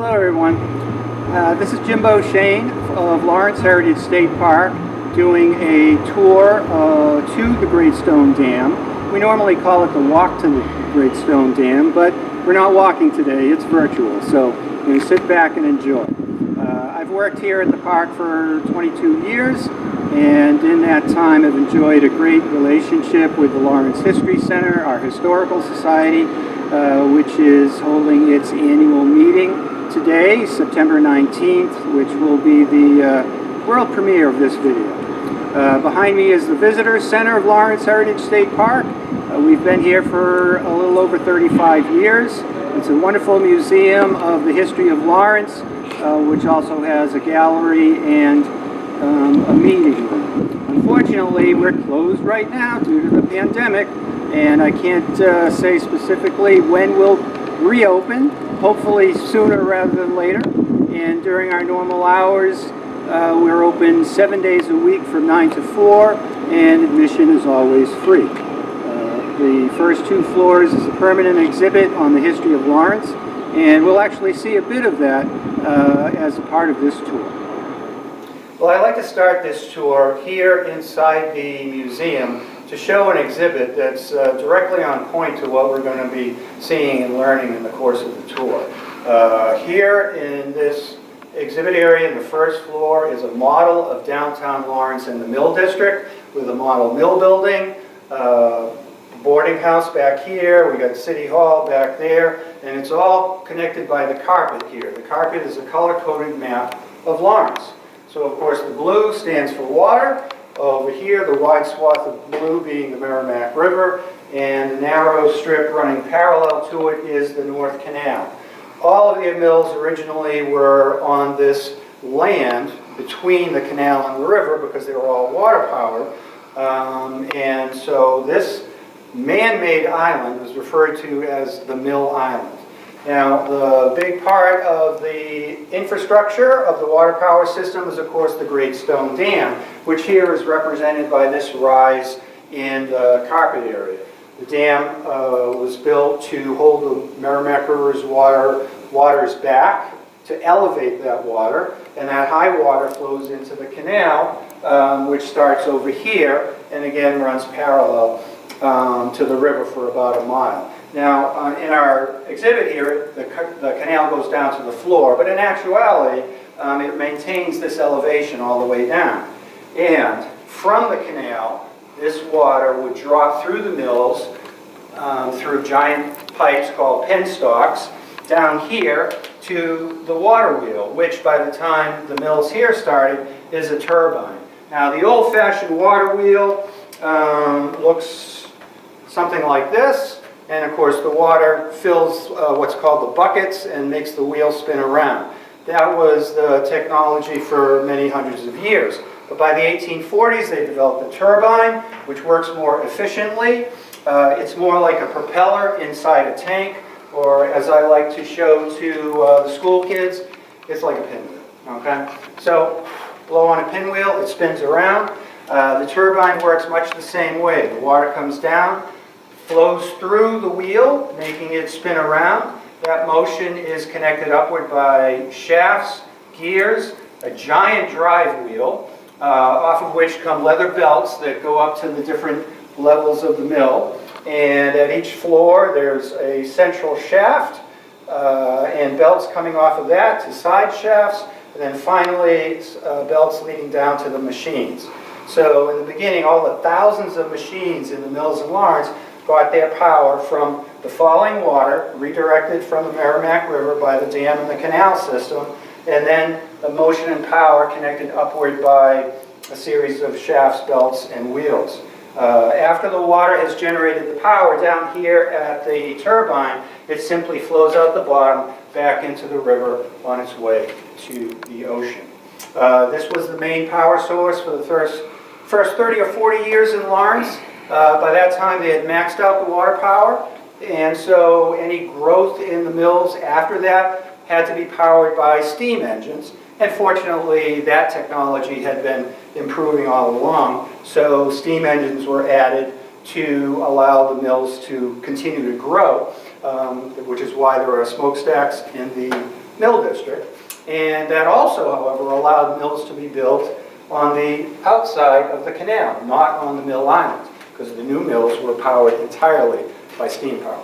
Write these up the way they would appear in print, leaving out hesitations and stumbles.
Hello everyone. This is Jimbo Shane of Lawrence Heritage State Park doing a tour to the Great Stone Dam. We normally call it the walk to the Great Stone Dam, but we're not walking today, it's virtual, so you're going to sit back and enjoy. I've worked here at the park for 22 years, and in that time I've enjoyed a great relationship with the Lawrence History Center, our historical society, which is holding its annual meeting today, September 19th, which will be the world premiere of this video. Behind me is the Visitor Center of Lawrence Heritage State Park. We've been here for a little over 35 years. It's a wonderful museum of the history of Lawrence, which also has a gallery and a meeting room. Unfortunately, we're closed right now due to the pandemic, and I can't say specifically when we'll reopen, hopefully sooner rather than later. And during our normal hours, we're open 7 days a week from 9 to 4, and admission is always free. The first 2 floors is a permanent exhibit on the history of Lawrence, and we'll actually see a bit of that as a part of this tour. Well, I'd like to start this tour here inside the museum to show an exhibit that's directly on point to what we're going to be seeing and learning in the course of the tour. Here in this exhibit area in the first floor is a model of downtown Lawrence in the Mill District with a model mill building, boarding house back here, we got City Hall back there, and it's all connected by the carpet here. The carpet is a color-coded map of Lawrence. So of course the blue stands for water. Over here, the wide swath of blue being the Merrimack River, and the narrow strip running parallel to it is the North Canal. All of the mills originally were on this land between the canal and the river because they were all water powered. And so this man-made island was referred to as the Mill Island. Now, the big part of the infrastructure of the water power system is, of course, the Great Stone Dam, which here is represented by this rise in the carpet area. The dam was built to hold the Merrimack River's waters back, to elevate that water, and that high water flows into the canal, which starts over here, and again runs parallel to the river for about a mile. Now, in our exhibit here, the canal goes down to the floor, but in actuality, it maintains this elevation all the way down. And from the canal, this water would drop through the mills, through giant pipes called penstalks, down here to the water wheel, which by the time the mills here started is a turbine. Now, the old-fashioned water wheel looks something like this. And of course the water fills what's called the buckets and makes the wheel spin around. That was the technology for many hundreds of years. But by the 1840s they developed the turbine, which works more efficiently. It's more like a propeller inside a tank, or as I like to show to the school kids, it's like a pinwheel. Okay? So blow on a pinwheel, it spins around. The turbine works much the same way. The water comes down, flows through the wheel, making it spin around. That motion is connected upward by shafts, gears, a giant drive wheel, off of which come leather belts that go up to the different levels of the mill. And at each floor there's a central shaft and belts coming off of that to side shafts, and then finally belts leading down to the machines. So in the beginning, all the thousands of machines in the mills in Lawrence got their power from the falling water, redirected from the Merrimack River by the dam and the canal system, and then the motion and power connected upward by a series of shafts, belts, and wheels. After the water has generated the power down here at the turbine, it simply flows out the bottom back into the river on its way to the ocean. This was the main power source for the first 30 or 40 years in Lawrence. By that time they had maxed out the water power, and so any growth in the mills after that had to be powered by steam engines. And fortunately that technology had been improving all along, so steam engines were added to allow the mills to continue to grow, which is why there are smokestacks in the mill district. And that also, however, allowed mills to be built on the outside of the canal, not on the mill islands, because the new mills were powered entirely by steam power.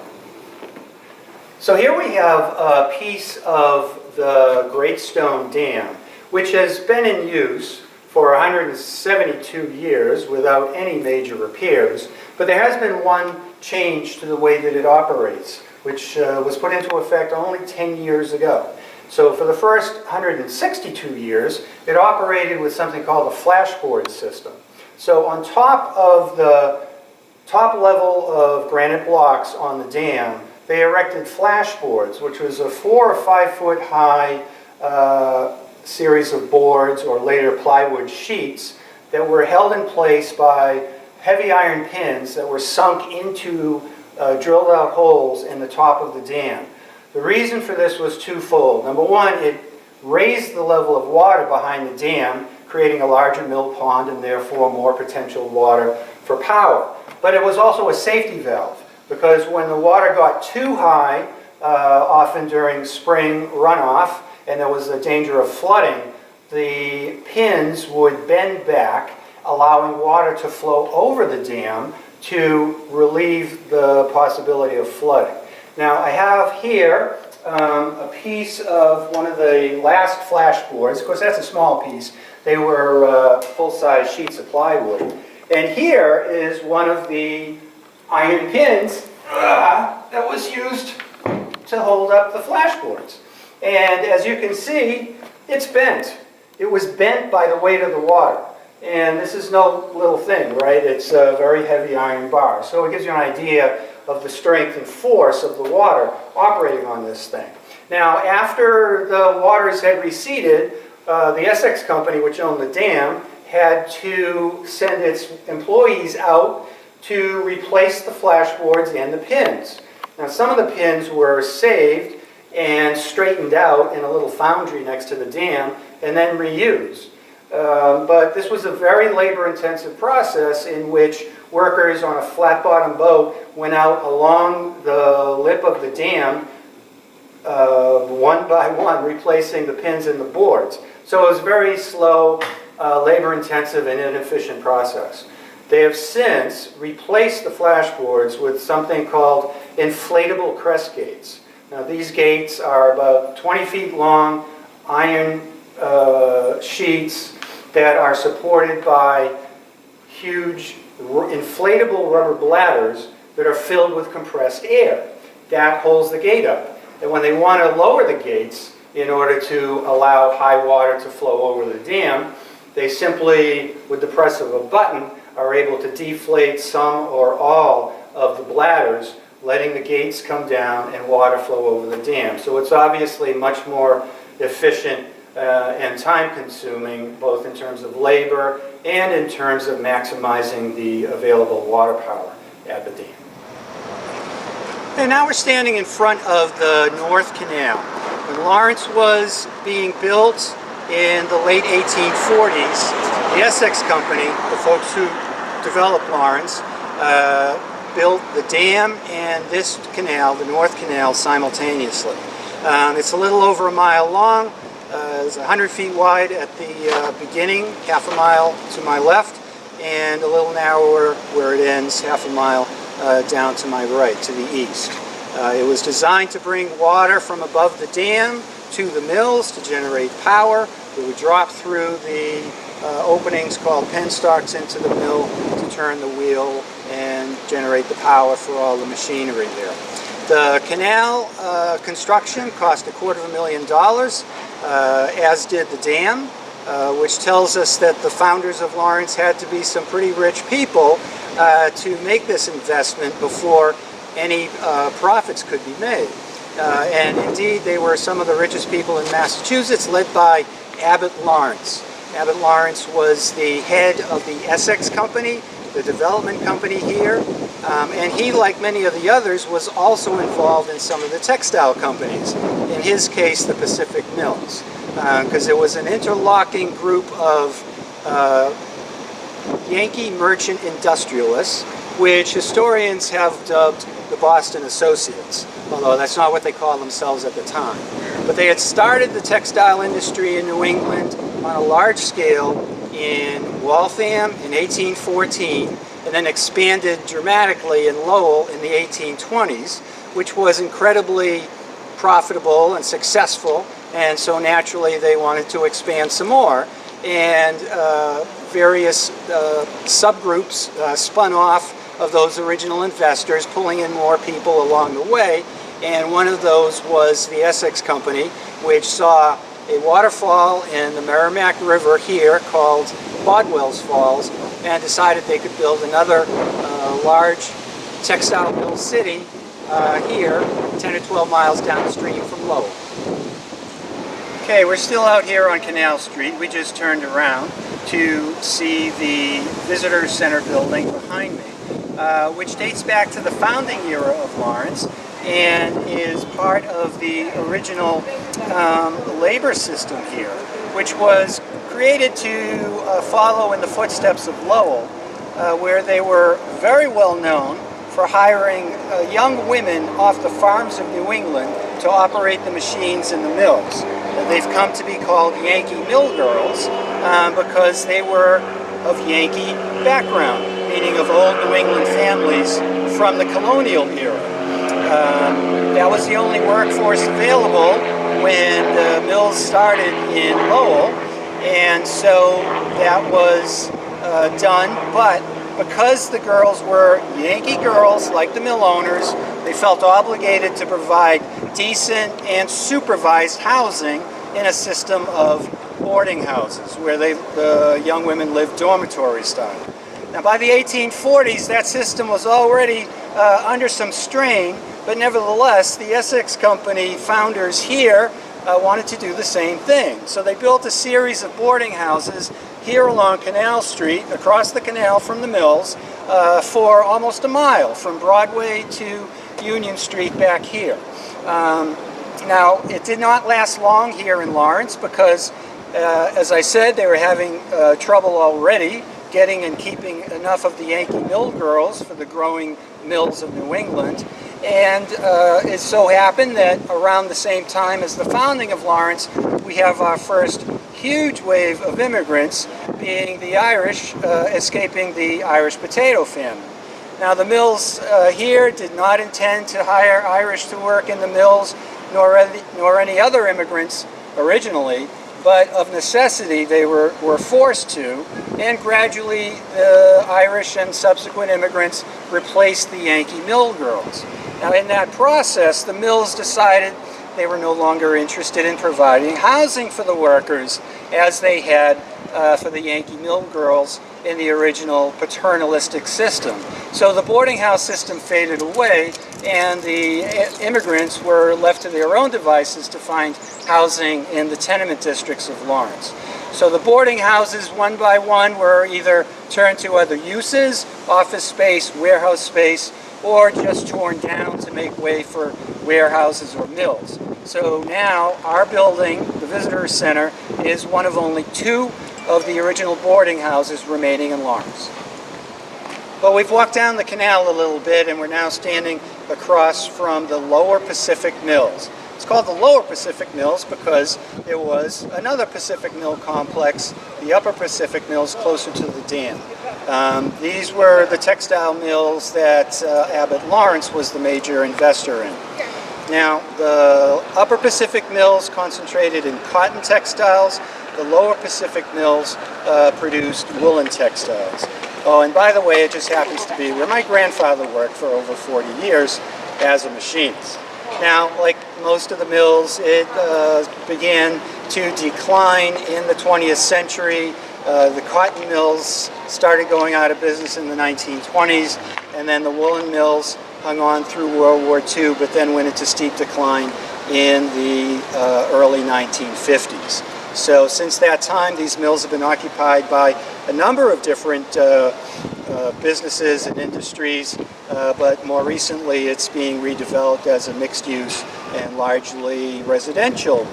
So here we have a piece of the Great Stone Dam, which has been in use for 172 years without any major repairs, but there has been one change to the way that it operates, which was put into effect only 10 years ago. So for the first 162 years, it operated with something called a flashboard system. So on top of the top level of granite blocks on the dam, they erected flashboards, which was a 4 or 5 foot high series of boards, or later plywood sheets, that were held in place by heavy iron pins that were sunk into drilled out holes in the top of the dam. The reason for this was twofold. Number one, it raised the level of water behind the dam, creating a larger mill pond and therefore more potential water for power. But it was also a safety valve, because when the water got too high, often during spring runoff, and there was a danger of flooding, the pins would bend back, allowing water to flow over the dam to relieve the possibility of flooding. Now, I have here a piece of one of the last flashboards. Of course, that's a small piece. They were full-size sheets of plywood. And here is one of the iron pins that was used to hold up the flashboards. And as you can see, it's bent. It was bent by the weight of the water. And this is no little thing, right? It's a very heavy iron bar. So it gives you an idea of the strength and force of the water operating on this thing. Now, after the waters had receded, the Essex Company, which owned the dam, had to send its employees out to replace the flashboards and the pins. Now, some of the pins were saved and straightened out in a little foundry next to the dam and then reused. But this was a very labor-intensive process in which workers on a flat-bottom boat went out along the lip of the dam, one by one, replacing the pins and the boards. So it was a very slow, labor-intensive, and inefficient process. They have since replaced the flashboards with something called inflatable crest gates. Now, these gates are about 20 feet long, iron sheets that are supported by huge inflatable rubber bladders that are filled with compressed air. That holds the gate up. And when they want to lower the gates in order to allow high water to flow over the dam, they simply, with the press of a button, are able to deflate some or all of the bladders, letting the gates come down and water flow over the dam. So it's obviously much more efficient and time-consuming, both in terms of labor and in terms of maximizing the available water power at the dam. And now we're standing in front of the North Canal. When Lawrence was being built in the late 1840s, the Essex Company, the folks who developed Lawrence, built the dam and this canal, the North Canal, simultaneously. It's a little over a mile long. It's 100 feet wide at the beginning, half a mile to my left, and a little narrower where it ends, half a mile down to my right, to the east. It was designed to bring water from above the dam to the mills to generate power. It would drop through the openings called penstocks into the mill to turn the wheel and generate the power for all the machinery there. The canal construction cost $250,000, as did the dam, which tells us that the founders of Lawrence had to be some pretty rich people to make this investment before any profits could be made. And indeed, they were some of the richest people in Massachusetts, led by Abbott Lawrence. Abbott Lawrence was the head of the Essex Company, the development company here, and he, like many of the others, was also involved in some of the textile companies, in his case the Pacific Mills, because there was an interlocking group of Yankee merchant industrialists, which historians have dubbed the Boston Associates, although that's not what they called themselves at the time. But they had started the textile industry in New England on a large scale in Waltham in 1814, and then expanded dramatically in Lowell in the 1820s, which was incredibly profitable and successful, and so naturally they wanted to expand some more. And various subgroups spun off of those original investors, pulling in more people along the way. And one of those was the Essex Company, which saw a waterfall in the Merrimack River here called Bodwell's Falls, and decided they could build another large textile mill city here, 10 or 12 miles downstream from Lowell. Okay, we're still out here on Canal Street. We just turned around to see the Visitor Center building behind me, which dates back to the founding era of Lawrence and is part of the original labor system here, which was created to follow in the footsteps of Lowell, where they were very well known for hiring young women off the farms of New England to operate the machines in the mills. They've come to be called Yankee Mill Girls because they were of Yankee background, meaning of old New England families from the colonial era. That was the only workforce available when the mills started in Lowell, and so that was done. But because the girls were Yankee girls, like the mill owners, they felt obligated to provide decent and supervised housing in a system of boarding houses where the young women lived dormitory style. Now by the 1840s, that system was already under some strain, but nevertheless the Essex Company founders here wanted to do the same thing. So they built a series of boarding houses here along Canal Street, across the canal from the mills, for almost a mile, from Broadway to Union Street back here. Now, it did not last long here in Lawrence because, as I said, they were having trouble already getting and keeping enough of the Yankee Mill Girls for the growing mills of New England. And it so happened that around the same time as the founding of Lawrence, we have our first huge wave of immigrants, being the Irish escaping the Irish potato famine. Now the mills here did not intend to hire Irish to work in the mills, nor any other immigrants originally, but of necessity they were forced to, and gradually the Irish and subsequent immigrants replaced the Yankee Mill Girls. Now in that process, the mills decided they were no longer interested in providing housing for the workers as they had for the Yankee Mill Girls in the original paternalistic system. So the boarding house system faded away, and the immigrants were left to their own devices to find housing in the tenement districts of Lawrence. So the boarding houses, one by one, were either turned to other uses, office space, warehouse space, or just torn down to make way for warehouses or mills. So now our building, the Visitor Center, is one of only two of the original boarding houses remaining in Lawrence. Well, we've walked down the canal a little bit and we're now standing across from the Lower Pacific Mills. It's called the Lower Pacific Mills because there was another Pacific Mill complex, the Upper Pacific Mills, closer to the dam. These were the textile mills that Abbott Lawrence was the major investor in. Now, the Upper Pacific Mills concentrated in cotton textiles. The Lower Pacific Mills produced woolen textiles. Oh, and by the way, it just happens to be where my grandfather worked for over 40 years as a machinist. Now, like most of the mills, it began to decline in the 20th century. The cotton mills started going out of business in the 1920s, and then the woolen mills hung on through World War II, but then went into steep decline in the early 1950s. So since that time, these mills have been occupied by a number of different businesses and industries, but more recently it's being redeveloped as a mixed-use and largely residential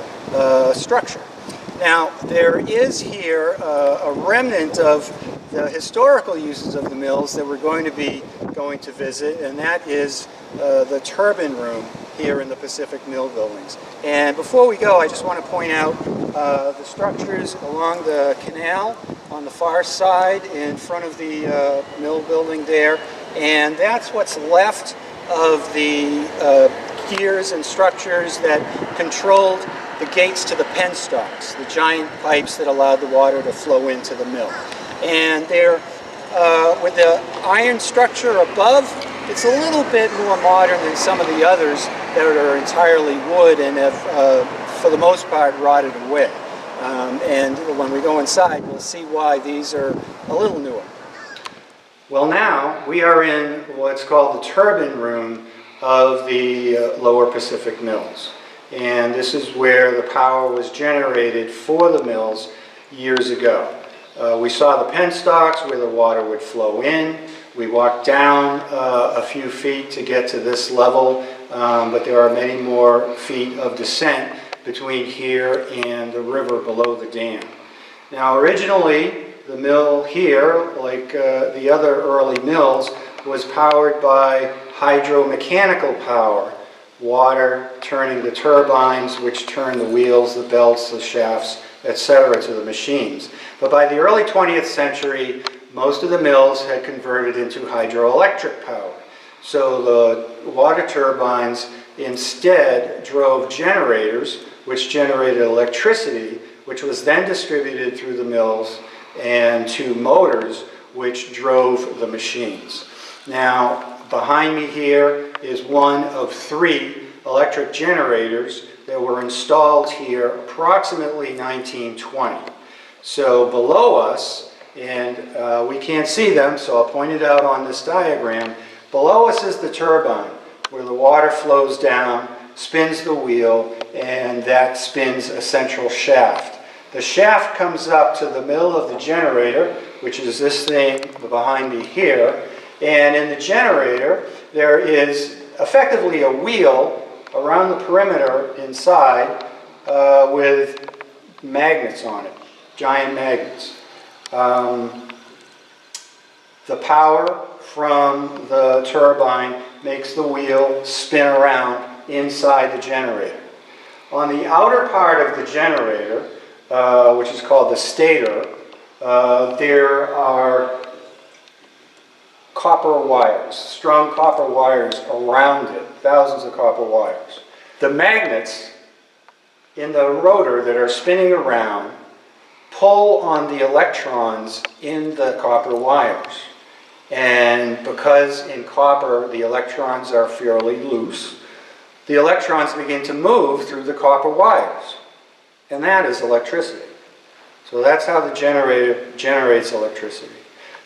structure. Now, there is here a remnant of the historical uses of the mills that we're going to visit, and that is the turbine room here in the Pacific Mill buildings. And before we go, I just want to point out the structures along the canal on the far side in front of the mill building there. And that's what's left of the gears and structures that controlled the gates to the penstocks, the giant pipes that allowed the water to flow into the mill. And they're, with the iron structure above, it's a little bit more modern than some of the others that are entirely wood and have, for the most part, rotted away. And when we go inside, we'll see why these are a little newer. Well, now we are in what's called the turbine room of the Lower Pacific Mills. And this is where the power was generated for the mills years ago. We saw the penstocks where the water would flow in. We walked down a few feet to get to this level, but there are many more feet of descent between here and the river below the dam. Now, originally, the mill here, like the other early mills, was powered by hydromechanical power, water turning the turbines, which turn the wheels, the belts, the shafts, etc. to the machines. But by the early 20th century, most of the mills had converted into hydroelectric power. So the water turbines instead drove generators, which generated electricity, which was then distributed through the mills, and to motors, which drove the machines. Now, behind me here is one of 3 electric generators that were installed here approximately 1920. So below us, and we can't see them, so I'll point it out on this diagram, below us is the turbine, where the water flows down, spins the wheel, and that spins a central shaft. The shaft comes up to the middle of the generator, which is this thing behind me here, and in the generator there is effectively a wheel around the perimeter inside with magnets on it, giant magnets. The power from the turbine makes the wheel spin around inside the generator. On the outer part of the generator, which is called the stator, there are copper wires, strung copper wires around it, thousands of copper wires. The magnets in the rotor that are spinning around pull on the electrons in the copper wires. And because in copper the electrons are fairly loose, the electrons begin to move through the copper wires. And that is electricity. So that's how the generator generates electricity.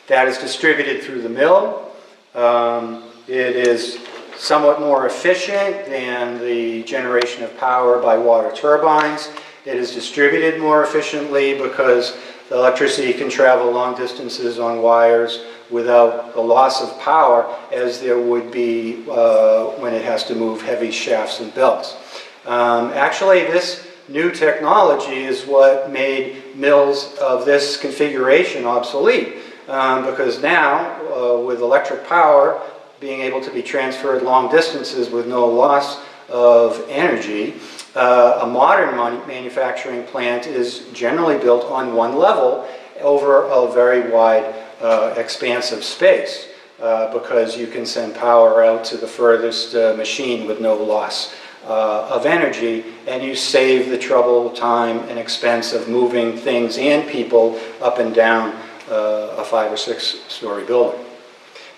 That is distributed through the mill. It is somewhat more efficient than the generation of power by water turbines. It is distributed more efficiently because the electricity can travel long distances on wires without the loss of power as there would be when it has to move heavy shafts and belts. Actually, this new technology is what made mills of this configuration obsolete, because now, with electric power being able to be transferred long distances with no loss of energy, a modern manufacturing plant is generally built on one level over a very wide expanse of space, because you can send power out to the furthest machine with no loss of energy, and you save the trouble, time, and expense of moving things and people up and down a 5 or 6 story building.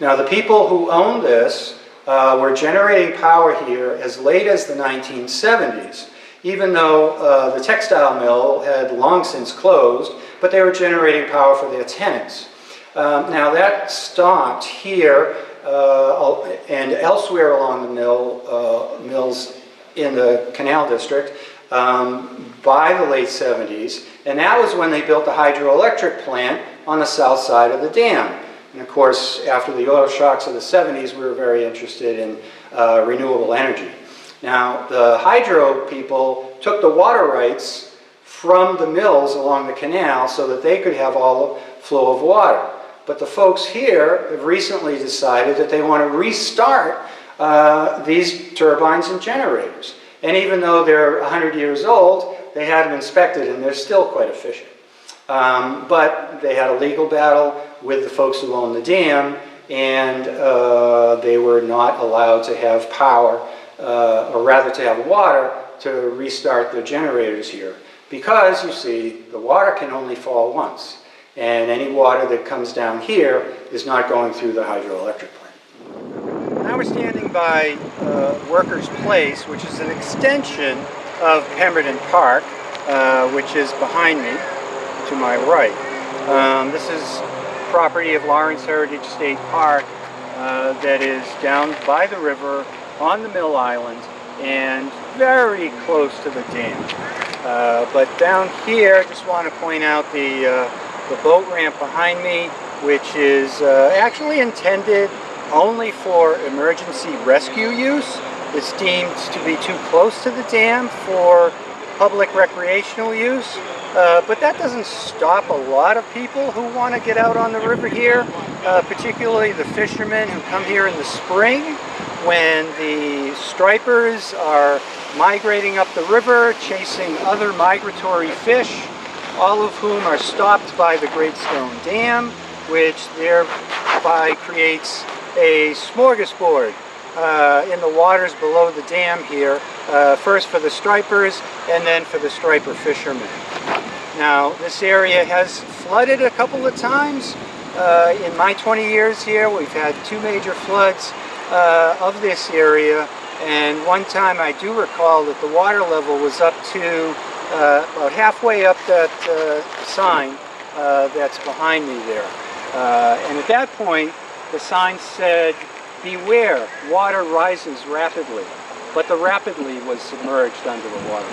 Now, the people who owned this were generating power here as late as the 1970s, even though the textile mill had long since closed, but they were generating power for their tenants. Now, that stopped here and elsewhere along the mills in the Canal District by the late 70s, and that was when they built the hydroelectric plant on the south side of the dam. And of course, after the oil shocks of the 70s, we were very interested in renewable energy. Now, the hydro people took the water rights from the mills along the canal so that they could have all the flow of water. But the folks here have recently decided that they want to restart these turbines and generators. And even though they're 100 years old, they had them inspected and they're still quite efficient. But they had a legal battle with the folks who own the dam, and they were not allowed to have power, or rather to have water, to restart their generators here. Because, you see, the water can only fall once, and any water that comes down here is not going through the hydroelectric plant. Now we're standing by Workers' Place, which is an extension of Pemberton Park, which is behind me, to my right. This is property of Lawrence Heritage State Park that is down by the river on the Mill Island and very close to the dam. But down here, I just want to point out the boat ramp behind me, which is actually intended only for emergency rescue use. It's deemed to be too close to the dam for public recreational use. But that doesn't stop a lot of people who want to get out on the river here, particularly the fishermen who come here in the spring when the stripers are migrating up the river, chasing other migratory fish, all of whom are stopped by the Great Stone Dam, which thereby creates a smorgasbord in the waters below the dam here, first for the stripers and then for the striper fishermen. Now, this area has flooded a couple of times. In my 20 years here, we've had 2 major floods of this area, and one time I do recall that the water level was up to about halfway up that sign that's behind me there. And at that point, the sign said, "Beware, water rises rapidly." But the rapidly was submerged under the water.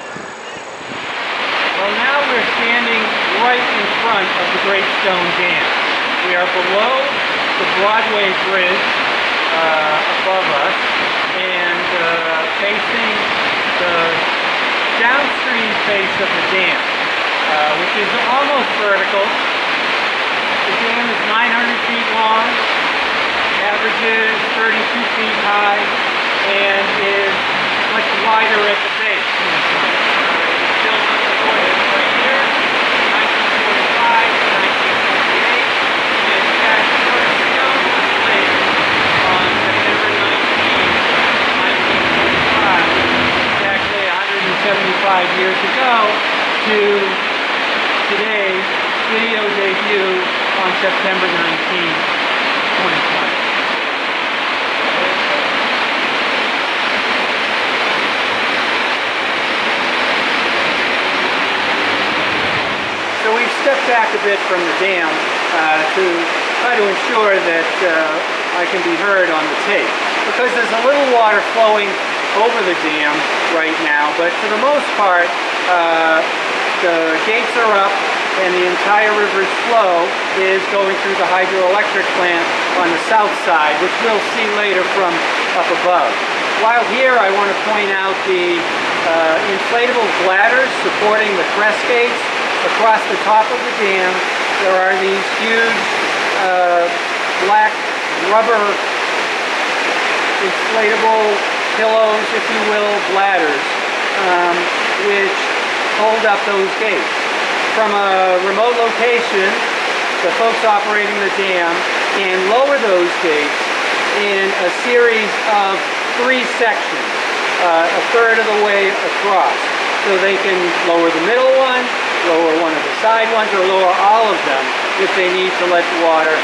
Well, now we're standing right in front of the Great Stone Dam. We are below the Broadway Bridge above us and facing the downstream face of the dam, which is almost vertical. The dam is 900 feet long, averages 32 feet high, and is much wider at the base. Built right here, 1945 to 1948, and that stone was laid on September 19, 1945, exactly 175 years ago, to today's video debut on September 19, 2020. So we've stepped back a bit from the dam to try to ensure that I can be heard on the tape, because there's a little water flowing over the dam right now, but for the most part the gates are up and the entire river's flow is going through the hydroelectric plant on the south side, which we'll see later from up above. While here, I want to point out the inflatable bladders supporting the crest gates. Across the top of the dam, there are these huge black rubber inflatable pillows, if you will, bladders, which hold up those gates. From a remote location, the folks operating the dam can lower those gates in a series of 3 sections, a third of the way across. So they can lower the middle one, lower one of the side ones, or lower all of them if they need to let the water,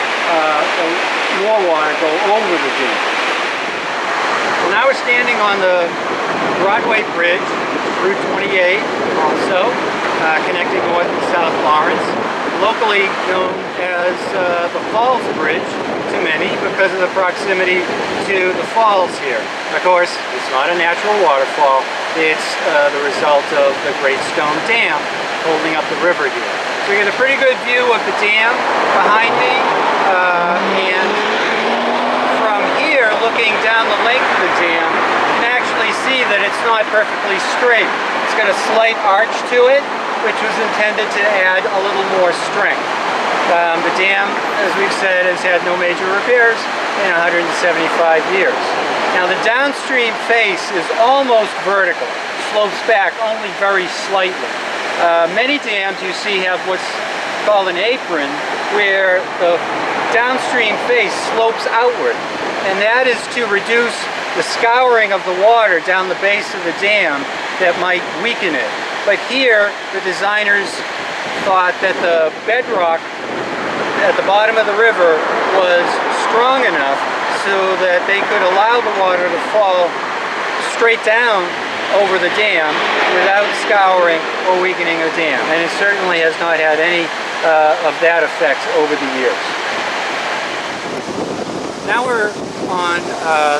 more water go over the dam. Well, now we're standing on the Broadway Bridge, Route 28 also, connecting North and South Lawrence, locally known as the Falls Bridge to many because of the proximity to the falls here. Of course, it's not a natural waterfall, it's the result of the Great Stone Dam holding up the river here. So we get a pretty good view of the dam behind me, and from here, looking down the length of the dam, you can actually see that it's not perfectly straight. It's got a slight arch to it, which was intended to add a little more strength. The dam, as we've said, has had no major repairs in 175 years. Now the downstream face is almost vertical, slopes back only very slightly. Many dams you see have what's called an apron, where the downstream face slopes outward, and that is to reduce the scouring of the water down the base of the dam that might weaken it. But here the designers thought that the bedrock at the bottom of the river was strong enough so that they could allow the water to fall straight down over the dam without scouring or weakening the dam. And it certainly has not had any of that effect over the years. Now we're on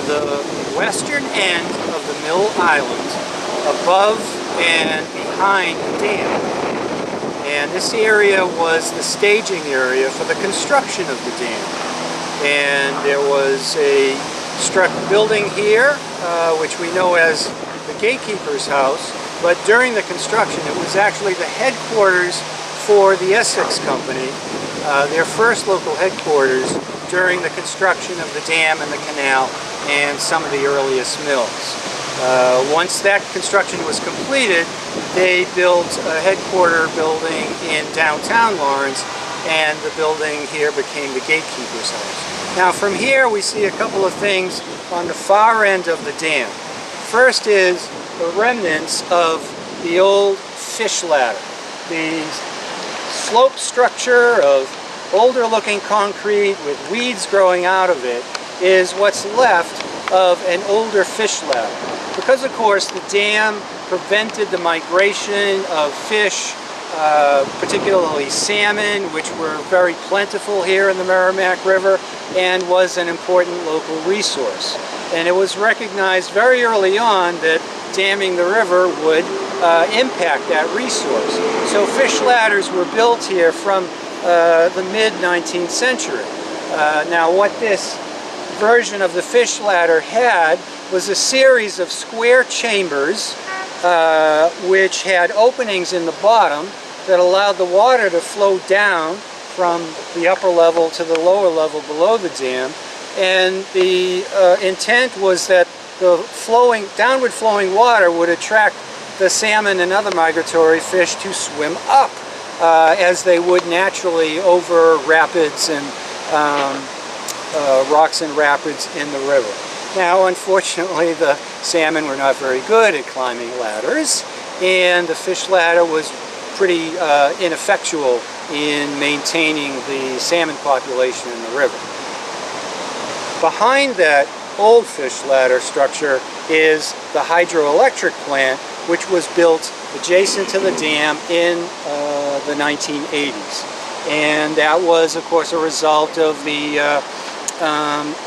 the western end of the Mill Island, above and behind the dam. And this area was the staging area for the construction of the dam. And there was a struck building here, which we know as the gatekeeper's house, but during the construction it was actually the headquarters for the Essex Company, their first local headquarters during the construction of the dam and the canal and some of the earliest mills. Once that construction was completed, they built a headquarter building in downtown Lawrence, and the building here became the gatekeeper's house. Now from here we see a couple of things on the far end of the dam. First is the remnants of the old fish ladder. The slope structure of older looking concrete with weeds growing out of it is what's left of an older fish ladder. Because of course the dam prevented the migration of fish, particularly salmon, which were very plentiful here in the Merrimack River and was an important local resource. And it was recognized very early on that damming the river would impact that resource. So fish ladders were built here from the mid-19th century. Now what this version of the fish ladder had was a series of square chambers which had openings in the bottom that allowed the water to flow down from the upper level to the lower level below the dam. And the intent was that the downward flowing water would attract the salmon and other migratory fish to swim up as they would naturally over rapids and rocks and rapids in the river. Now unfortunately the salmon were not very good at climbing ladders, and the fish ladder was pretty ineffectual in maintaining the salmon population in the river. Behind that old fish ladder structure is the hydroelectric plant, which was built adjacent to the dam in the 1980s. And that was, of course, a result of the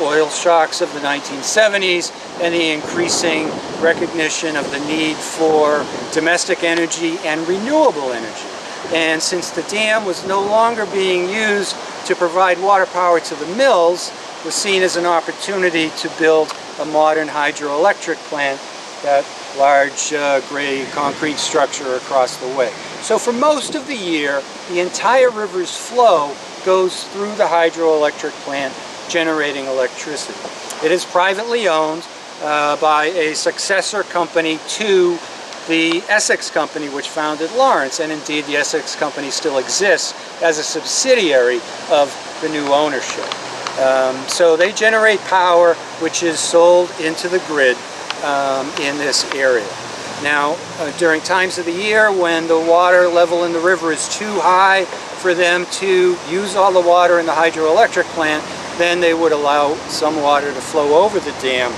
oil shocks of the 1970s and the increasing recognition of the need for domestic energy and renewable energy. And since the dam was no longer being used to provide water power to the mills, it was seen as an opportunity to build a modern hydroelectric plant, that large gray concrete structure across the way. So for most of the year, the entire river's flow goes through the hydroelectric plant, generating electricity. It is privately owned by a successor company to the Essex Company, which founded Lawrence, and indeed the Essex Company still exists as a subsidiary of the new ownership. So they generate power which is sold into the grid in this area. Now, during times of the year when the water level in the river is too high for them to use all the water in the hydroelectric plant, then they would allow some water to flow over the dam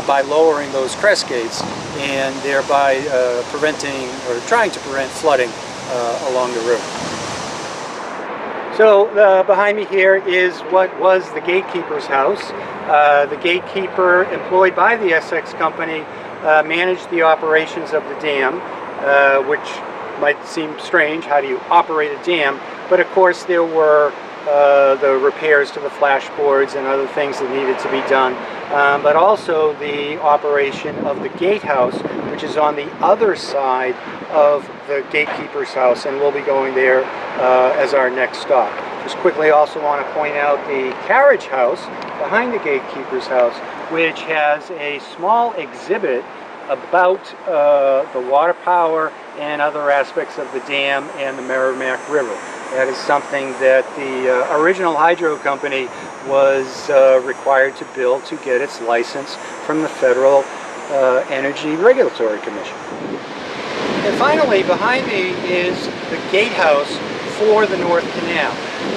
by lowering those crest gates and thereby preventing or trying to prevent flooding along the river. So behind me here is what was the gatekeeper's house. The gatekeeper employed by the Essex Company managed the operations of the dam, which might seem strange. How do you operate a dam? But of course there were the repairs to the flashboards and other things that needed to be done, but also the operation of the gatehouse, which is on the other side of the gatekeeper's house, and we'll be going there as our next stop. Just quickly also want to point out the carriage house behind the gatekeeper's house, which has a small exhibit about the water power and other aspects of the dam and the Merrimack River. That is something that the original hydro company was required to build to get its license from the Federal Energy Regulatory Commission. And finally, behind me is the gatehouse for the North Canal.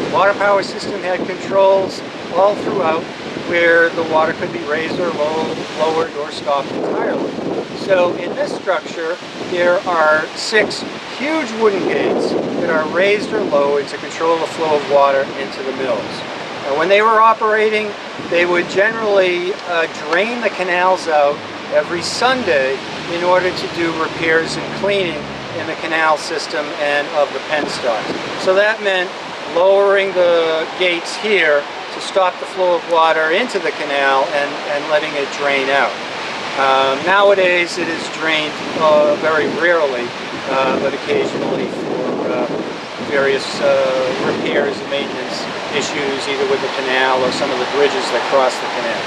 The water power system had controls all throughout where the water could be raised or lowered or stopped entirely. So in this structure, there are 6 huge wooden gates that are raised or lowered to control the flow of water into the mills. And when they were operating, they would generally drain the canals out every Sunday in order to do repairs and cleaning in the canal system and of the penstocks. So that meant lowering the gates here to stop the flow of water into the canal and letting it drain out. Nowadays it is drained very rarely, but occasionally for various repairs and maintenance issues, either with the canal or some of the bridges that cross the canal.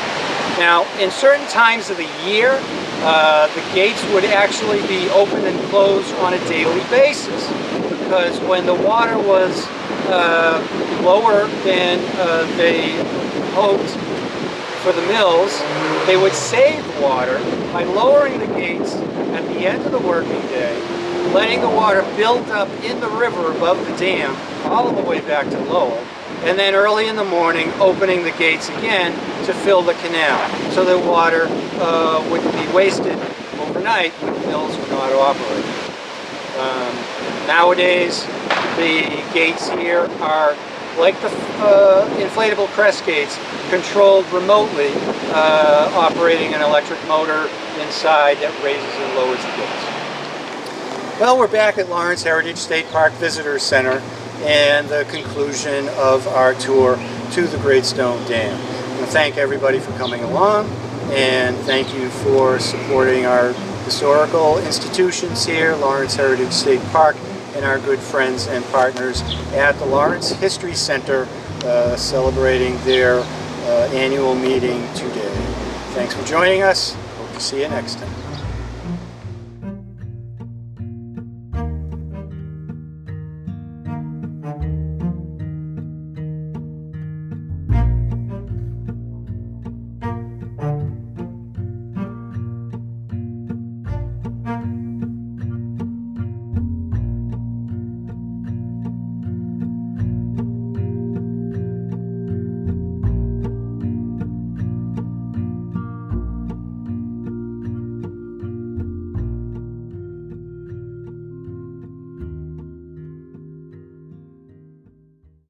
Now, in certain times of the year, the gates would actually be open and closed on a daily basis, because when the water was lower than they hoped for the mills, they would save water by lowering the gates at the end of the working day, letting the water build up in the river above the dam all the way back to Lowell, and then early in the morning opening the gates again to fill the canal, so that water wouldn't be wasted overnight when the mills were not operating. Nowadays, the gates here are like the inflatable crest gates, controlled remotely, operating an electric motor inside that raises and lowers the gates. Well, we're back at Lawrence Heritage State Park Visitor Center and the conclusion of our tour to the Great Stone Dam. I want to thank everybody for coming along, and thank you for supporting our historical institutions here, Lawrence Heritage State Park, and our good friends and partners at the Lawrence History Center celebrating their annual meeting today. Thanks for joining us. Hope to see you next time.